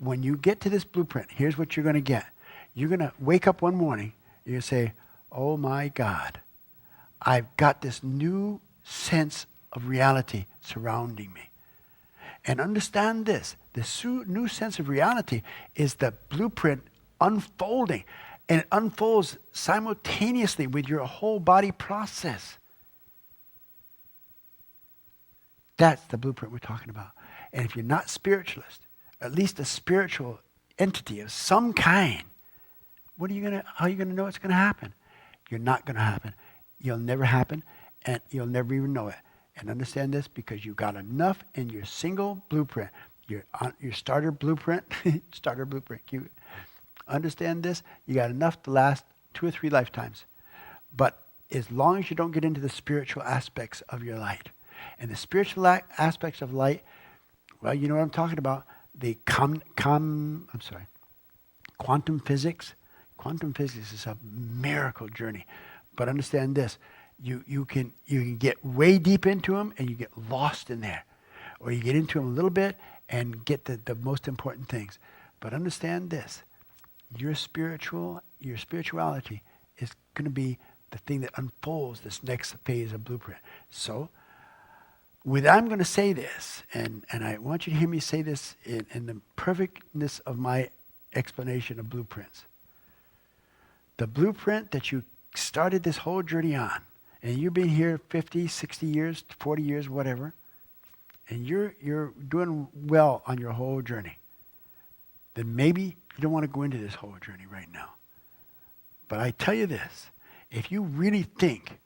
when you get to this blueprint, here's what you're going to get. You're going to wake up one morning, you're going to say, oh my God, I've got this new sense of reality surrounding me. And understand this new sense of reality is the blueprint unfolding. And it unfolds simultaneously with your whole body process. That's the blueprint we're talking about. And if you're not spiritualist, at least a spiritual entity of some kind, how are you going to know it's going to happen? You're not going to happen. You'll never happen, and you'll never even know it. And understand this, because you got enough in your single blueprint, your starter blueprint, You understand this, you got enough to last 2 or 3 lifetimes. But as long as you don't get into the spiritual aspects of your light, and the spiritual aspects of light, well, you know what I'm talking about. The quantum physics. Quantum physics is a miracle journey. But understand this, you can get way deep into them and you get lost in there. Or you get into them a little bit and get the most important things. But understand this, your spirituality is going to be the thing that unfolds this next phase of blueprint. So, I'm going to say this, and I want you to hear me say this in the perfectness of my explanation of blueprints. The blueprint that you started this whole journey on, and you've been here 50, 60 years, 40 years, whatever, and you're doing well on your whole journey, then maybe you don't want to go into this whole journey right now. But I tell you this, if you really think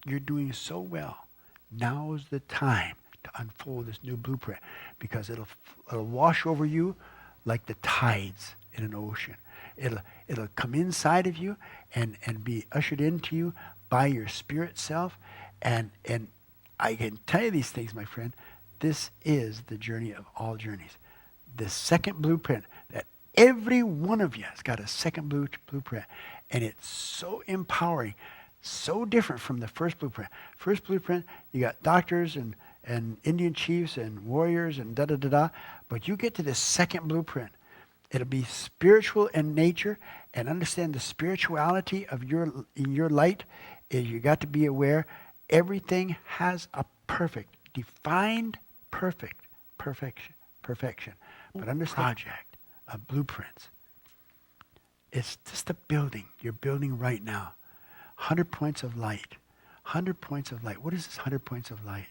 you're doing so well, now's the time to unfold this new blueprint, because it'll wash over you like the tides in an ocean. It'll come inside of you and be ushered into you by your spirit self. And I can tell you these things, my friend. This is the journey of all journeys. The second blueprint, that every one of you has got a second blueprint. And it's so empowering, so different from the first blueprint. First blueprint, you got doctors and Indian chiefs and warriors and da-da-da-da. But you get to the second blueprint. It'll be spiritual in nature, and understand the spirituality of in your light is you got to be aware everything has a perfect, defined perfection. But understand project of blueprints. It's just a building. You're building right now. 100 points of light. 100 points of light. What is this 100 points of light?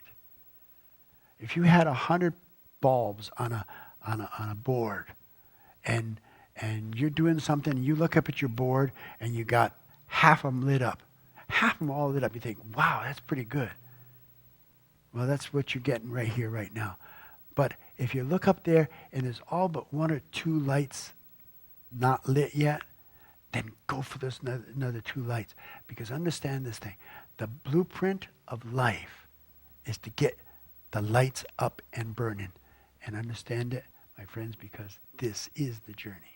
If you had 100 bulbs on a board, and you're doing something, you look up at your board and you got half of them lit up. Half of them all lit up. You think, wow, that's pretty good. Well, that's what you're getting right here, right now. But if you look up there and there's all but 1 or 2 lights not lit yet, then go for those another 2 lights. Because understand this thing. The blueprint of life is to get the lights up and burning. And understand it, my friends, because this is the journey.